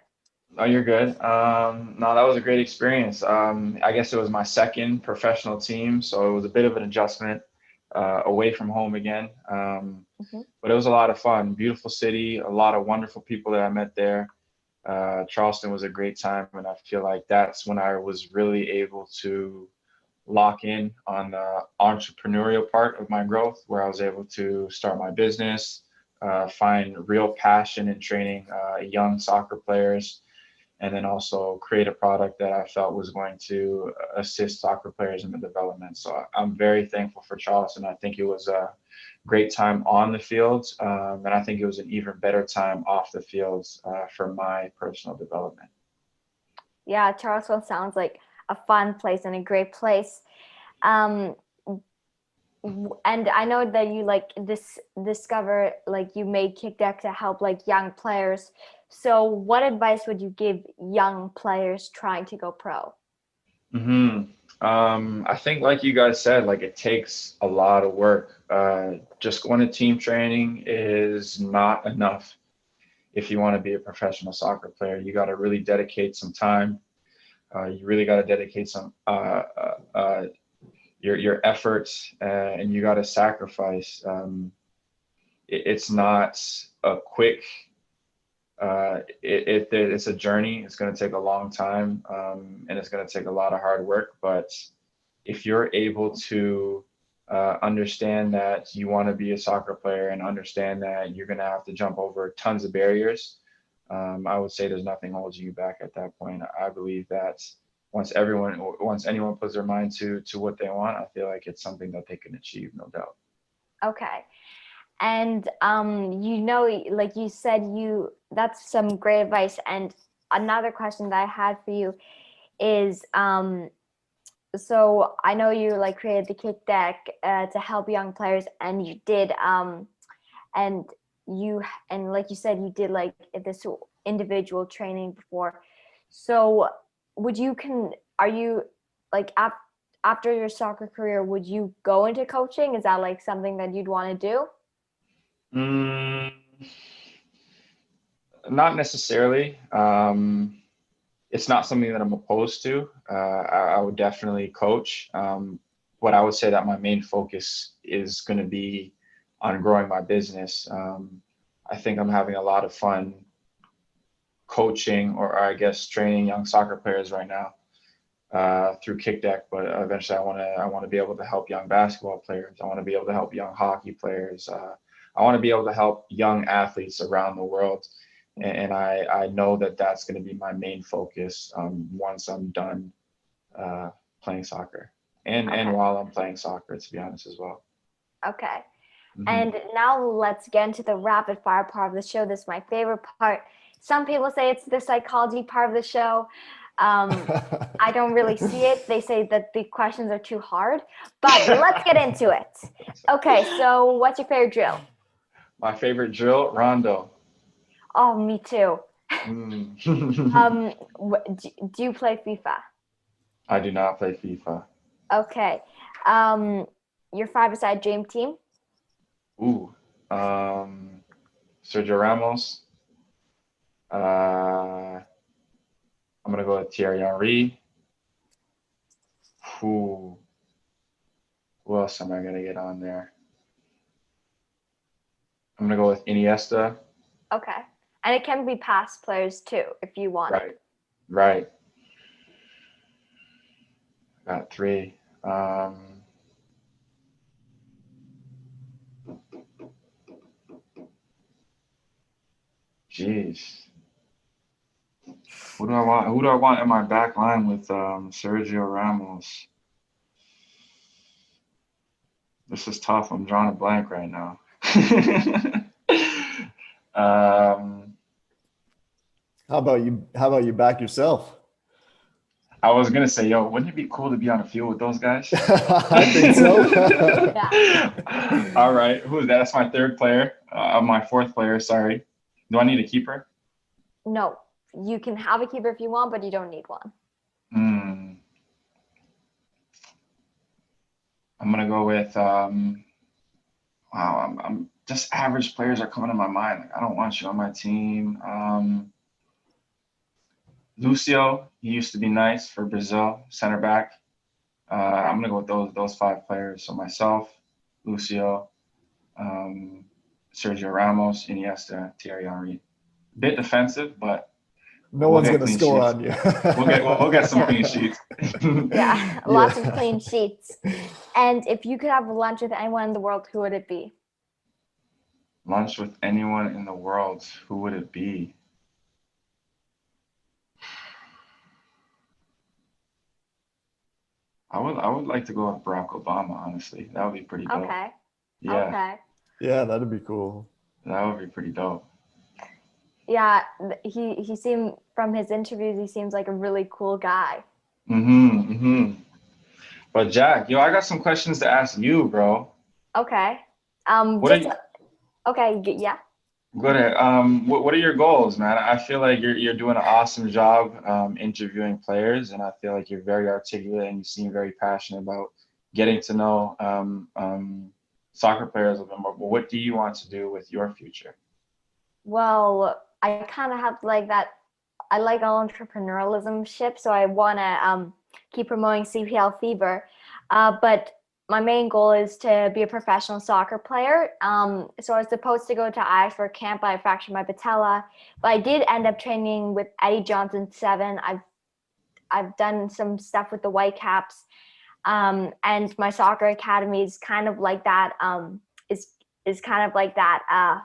Speaker 2: Oh, you're good. No, that was a great experience. I guess it was my second professional team, so it was a bit of an adjustment away from home again. But it was a lot of fun. Beautiful city, a lot of wonderful people that I met there. Charleston was a great time, and I feel like that's when I was really able to lock in on the entrepreneurial part of my growth, where I was able to start my business, find real passion in training young soccer players, and then also create a product that I felt was going to assist soccer players in the development. So I'm very thankful for Charleston. I think it was a great time on the fields, and I think it was an even better time off the fields for my personal development.
Speaker 1: Yeah, Charleston sounds like a fun place and a great place. And I know that you like discover like you made KickDeck to help like young players. So what advice would you give young players trying to go pro?
Speaker 2: I think like you guys said, like it takes a lot of work. Just going to team training is not enough. If you want to be a professional soccer player, you got to really dedicate some time. You really got to dedicate some your efforts, and you got to sacrifice. It's not a quick. It's a journey. It's going to take a long time, and it's going to take a lot of hard work. But if you're able to understand that you want to be a soccer player and understand that you're going to have to jump over tons of barriers, I would say there's nothing holding you back at that point. I believe that once anyone puts their mind to what they want, I feel like it's something that they can achieve, no doubt.
Speaker 1: Okay. And like you said, that's some great advice. And another question that I had for you is so I know you like created the KickDeck to help young players, and you did and like you said, you did like this individual training before. So are you like after your soccer career, would you go into coaching? Is that like something that you'd want to do?
Speaker 2: Not necessarily. It's not something that I'm opposed to. I would definitely coach. But I would say that my main focus is going to be on growing my business. I think I'm having a lot of fun coaching, or I guess training young soccer players right now through KickDeck. But eventually, I want to be able to help young basketball players. I want to be able to help young hockey players. I want to be able to help young athletes around the world. And I know that that's going to be my main focus once I'm done playing soccer and while I'm playing soccer, to be honest, as well.
Speaker 1: Okay. And now let's get into the rapid fire part of the show. This is my favorite part. Some people say it's the psychology part of the show. I don't really see it. They say that the questions are too hard, but let's get into it. Okay, so what's your favorite drill?
Speaker 2: My favorite drill, rondo.
Speaker 1: Oh, me too. Do you play FIFA?
Speaker 2: I do not play FIFA.
Speaker 1: Okay. Your five-a-side dream team?
Speaker 2: Ooh. Sergio Ramos. I'm gonna go with Thierry Henry. Who else am I gonna get on there? I'm gonna go with Iniesta.
Speaker 1: Okay. And it can be past players too, if you want.
Speaker 2: Right. Got three. Jeez. Who do I want? Who do I want in my back line with Sergio Ramos? This is tough. I'm drawing a blank right now. um,
Speaker 3: How about you? How about you back yourself?
Speaker 2: I was gonna say, yo, wouldn't it be cool to be on a field with those guys?
Speaker 3: I think so.
Speaker 1: Yeah.
Speaker 2: All right, who is that? That's my third player. My fourth player. Sorry. Do I need a keeper?
Speaker 1: No, you can have a keeper if you want, but you don't need one.
Speaker 2: I'm gonna go with wow. I'm just average players are coming to my mind. Like, I don't want you on my team. Lucio, he used to be nice for Brazil, center back. I'm gonna go with those five players. So myself, Lucio, Sergio Ramos, Iniesta, Thierry Henry. Bit defensive, but
Speaker 3: No
Speaker 2: we'll
Speaker 3: one's
Speaker 2: get
Speaker 3: gonna
Speaker 2: clean
Speaker 3: score
Speaker 2: sheets.
Speaker 3: on you.
Speaker 2: We'll get some clean sheets.
Speaker 1: Yeah, lots of clean sheets. And if you could have lunch with anyone in the world, who would it be?
Speaker 2: Lunch with anyone in the world, who would it be? I would like to go with Barack Obama, honestly. That would be pretty dope.
Speaker 1: Okay.
Speaker 2: Yeah,
Speaker 1: Okay.
Speaker 3: Yeah, that'd be cool.
Speaker 2: that would be pretty dope.
Speaker 1: Yeah, he seemed, from his interviews, he seems like a really cool guy.
Speaker 2: But Jack, yo, I got some questions to ask you, bro.
Speaker 1: Okay.
Speaker 2: What are you,
Speaker 1: Yeah.
Speaker 2: go ahead. What are your goals, man? I feel like you're doing an awesome job interviewing players, and I feel like you're very articulate and you seem very passionate about getting to know soccer players a bit more. But what do you want to do with your future?
Speaker 1: Well, I kind of have like that. I like all entrepreneurialism ship, so I want to keep promoting CPL Fever. But my main goal is to be a professional soccer player. So I was supposed to go to Ajax for a camp, but I fractured my patella. But I did end up training with Eddie Johnson 7. I've done some stuff with the Whitecaps, and my soccer academy is kind of like that. Is kind of like that.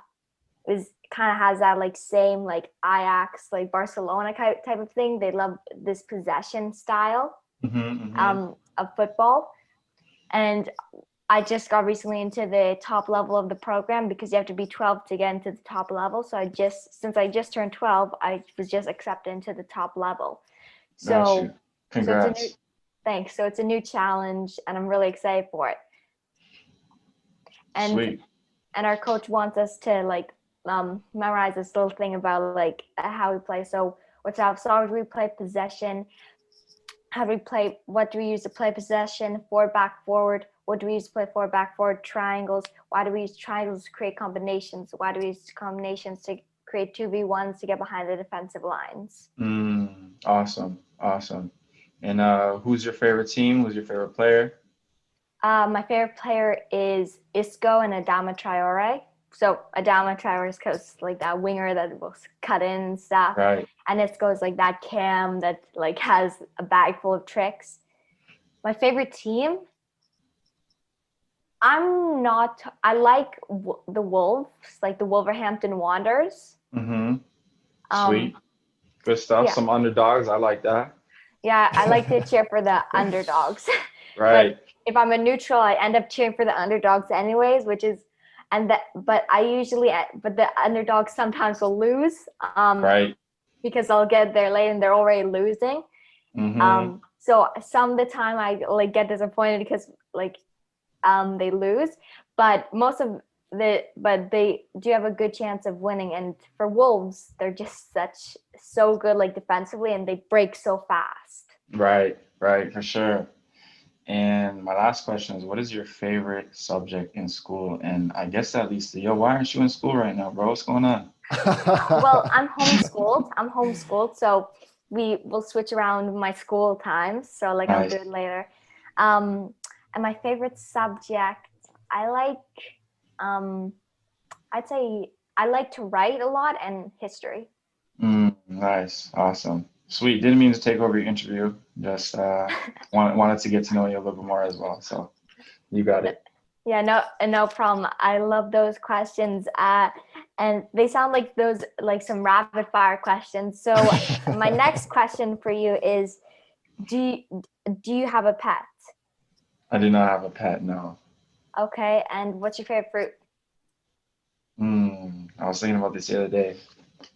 Speaker 1: Is kind of has that like same like Ajax, like Barcelona type of thing. They love this possession style of football. And I just got recently into the top level of the program because you have to be 12 to get into the top level. So since I just turned 12, I was just accepted into the top level. So,
Speaker 2: Congrats.
Speaker 1: Thanks. So it's a new challenge and I'm really excited for it. And,
Speaker 2: Sweet.
Speaker 1: And our coach wants us to like memorize this little thing about like how we play. So what's our so we play possession? How do we play? What do we use to play possession? Forward, back, forward. What do we use to play forward, back, forward? Triangles. Why do we use triangles to create combinations? Why do we use combinations to create 2v1s to get behind the defensive lines?
Speaker 2: Awesome. And who's your favorite team? Who's your favorite player?
Speaker 1: My favorite player is Isco and Adama Traore. So Adama Traore is because like that winger that will cut in and stuff.
Speaker 2: Right.
Speaker 1: And Isco is like that cam that like has a bag full of tricks. My favorite team? I like the Wolves, like the Wolverhampton Wanderers.
Speaker 2: Sweet. Good stuff.
Speaker 1: Yeah.
Speaker 2: Some underdogs. I like that.
Speaker 1: Yeah, I like to cheer for the underdogs.
Speaker 2: Right.
Speaker 1: But if I'm a neutral, I end up cheering for the underdogs anyways, but the underdogs sometimes will lose.
Speaker 2: Right.
Speaker 1: Because I'll get there late and they're already losing. So some of the time I like get disappointed because like they lose, but they do have a good chance of winning. And for Wolves, they're just so good like defensively and they break so fast.
Speaker 2: Right, for sure. And my last question is, what is your favorite subject in school? And I guess that leads to, why aren't you in school right now, bro? What's going on?
Speaker 1: Well, I'm homeschooled, so we will switch around my school times. So like
Speaker 2: Nice.
Speaker 1: I'll do it later. And my favorite subject, I'd say I like to write a lot and history.
Speaker 2: Nice, awesome, sweet. Didn't mean to take over your interview. Just wanted to get to know you a little bit more as well. So you got it.
Speaker 1: Yeah, no problem. I love those questions. And they sound like those like some rapid fire questions. So my next question for you is, do you have a pet?
Speaker 2: I do not have a pet, no.
Speaker 1: Okay, and what's your favorite fruit?
Speaker 2: I was thinking about this the other day.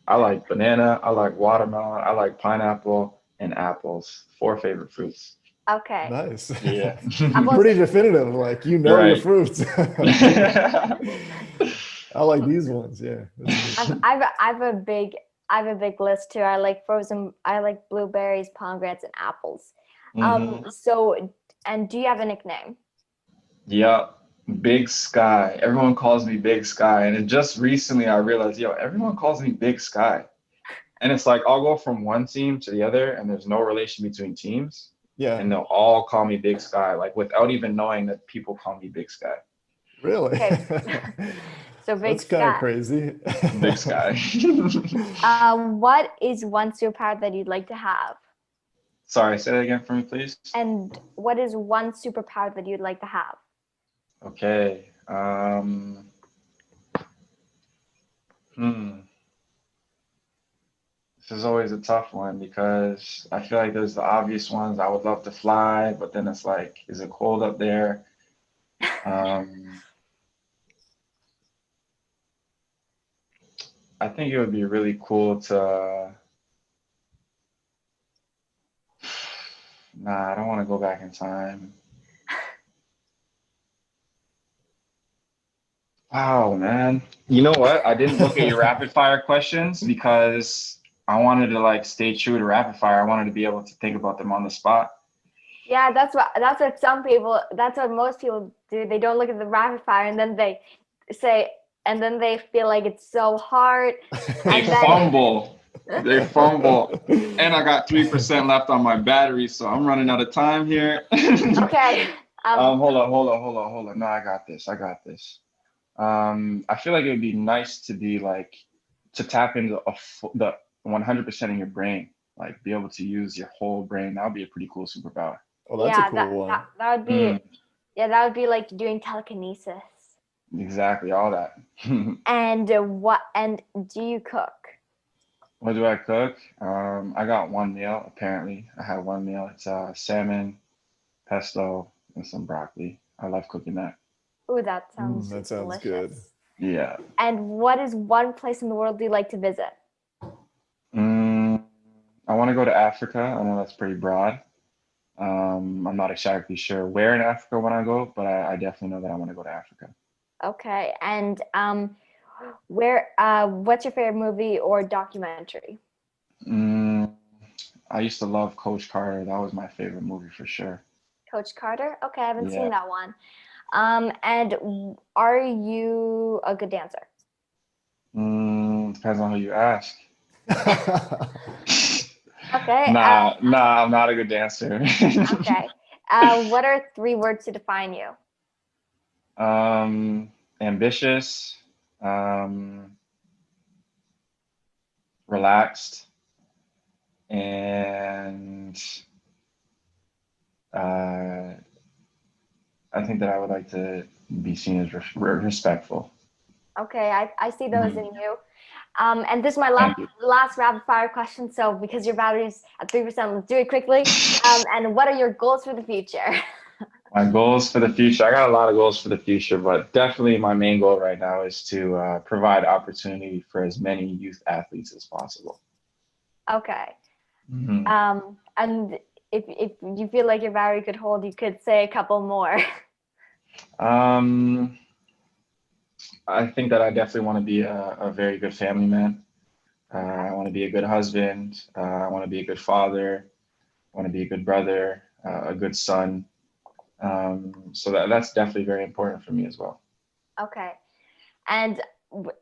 Speaker 2: I like banana, I like watermelon, I like pineapple, and apples. 4 favorite fruits.
Speaker 1: Okay.
Speaker 3: Nice.
Speaker 2: Yeah.
Speaker 1: Apples.
Speaker 3: Pretty definitive. Like, you know your
Speaker 2: Right.
Speaker 3: fruits. I like these ones. Yeah. That's good.
Speaker 1: I have a big list too. I like blueberries, pomegranates, and apples.
Speaker 2: hmm
Speaker 1: And do you have a nickname?
Speaker 2: Yeah. Big Sky. Everyone calls me Big Sky. And it just recently I realized, everyone calls me Big Sky. And it's like I'll go from one team to the other and there's no relation between teams.
Speaker 3: Yeah.
Speaker 2: And they'll all call me Big Sky, like without even knowing that people call me Big Sky.
Speaker 3: Really?
Speaker 1: Okay. So Big
Speaker 3: That's kind of
Speaker 1: Sky.
Speaker 3: crazy.
Speaker 2: Big Sky.
Speaker 1: What is one superpower that you'd like to have?
Speaker 2: Sorry, say that again for me, please.
Speaker 1: And what is one superpower that you'd like to have?
Speaker 2: Okay. This is always a tough one because I feel like there's the obvious ones. I would love to fly, but then it's like, is it cold up there? I think it would be really cool to. Nah, I don't want to go back in time. Wow, man. You know what? I didn't look at your rapid fire questions because I wanted to like stay true to rapid fire. I wanted to be able to think about them on the spot.
Speaker 1: Yeah, that's what most people do. They don't look at the rapid fire and then they feel like it's so hard.
Speaker 2: They fumble. They fumble. And I got 3% left on my battery, so I'm running out of time here.
Speaker 1: Okay.
Speaker 2: Hold on. No, I got this. I feel like it would be nice to be like to tap into the 100% in your brain, like be able to use your whole brain. That would be a pretty cool superpower.
Speaker 3: Well, that's a cool one.
Speaker 1: That would be that would be like doing telekinesis.
Speaker 2: Exactly, all that.
Speaker 1: And do you cook?
Speaker 2: What do I cook? I got one meal, apparently. I had one meal. It's salmon, pesto, and some broccoli. I love cooking that.
Speaker 1: Ooh, that sounds
Speaker 3: delicious. Good.
Speaker 2: Yeah.
Speaker 1: And what is one place in the world you'd like to visit?
Speaker 2: I want to go to Africa. I know that's pretty broad. I'm not exactly sure where in Africa when I go, but I definitely know that I want to go to Africa.
Speaker 1: Okay. And what's your favorite movie or documentary?
Speaker 2: I used to love Coach Carter. That was my favorite movie for sure.
Speaker 1: Coach Carter? Okay, I haven't seen that one. And are you a good dancer?
Speaker 2: Depends on who you ask.
Speaker 1: Okay.
Speaker 2: Nah, I'm not a good dancer.
Speaker 1: Okay. What are 3 words to define you?
Speaker 2: Ambitious, relaxed, and I think that I would like to be seen as respectful.
Speaker 1: Okay, I see those in you. And this is my last rapid fire question. So because your battery's at 3%, let's do it quickly. And what are your goals for the future?
Speaker 2: My goals for the future, I got a lot of goals for the future, but definitely my main goal right now is to provide opportunity for as many youth athletes as possible.
Speaker 1: Okay. And if you feel like your battery could hold, you could say a couple more.
Speaker 2: I think that I definitely want to be a very good family man. I want to be a good husband. I want to be a good father. I want to be a good brother, a good son. So that's definitely very important for me as well.
Speaker 1: Okay. And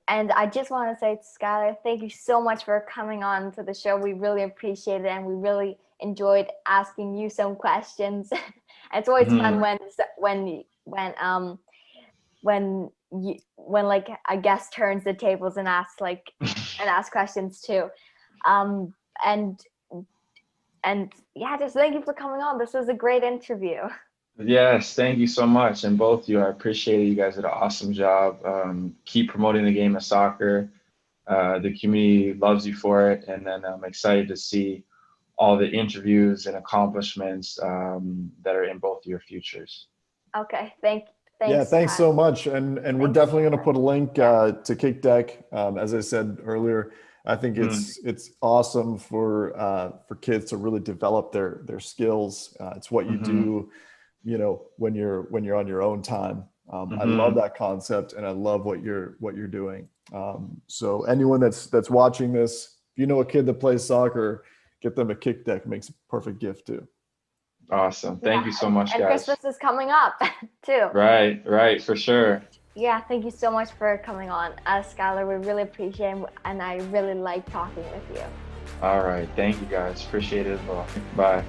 Speaker 1: I just want to say to Skylar, thank you so much for coming on to the show. We really appreciate it, and we really enjoyed asking you some questions. It's always fun when like a guest turns the tables and asks questions too. And yeah, just thank you for coming on. This was a great interview.
Speaker 2: Yes, thank you so much. And both of you, I appreciate it. You guys did an awesome job. Keep promoting the game of soccer. The community loves you for it. And then I'm excited to see all the interviews and accomplishments that are in both your futures.
Speaker 1: Okay,
Speaker 3: Yeah, thanks so
Speaker 1: Skylar.
Speaker 3: much. And we're
Speaker 1: Thanks,
Speaker 3: definitely going to
Speaker 1: Skylar.
Speaker 3: put a link to KickDeck. As I said earlier, I think it's awesome for kids to really develop their skills. It's what you do, when you're on your own time. I love that concept, and I love what you're doing. So anyone that's watching this, if you know a kid that plays soccer, get them a KickDeck. Makes a perfect gift too.
Speaker 2: Awesome. Thank you so much,
Speaker 1: And
Speaker 2: guys.
Speaker 1: Christmas is coming up too.
Speaker 2: Right, for sure.
Speaker 1: Yeah, thank you so much for coming on, Skylar. We really appreciate it, and I really like talking with you.
Speaker 2: All right. Thank you, guys. Appreciate it as well. Bye.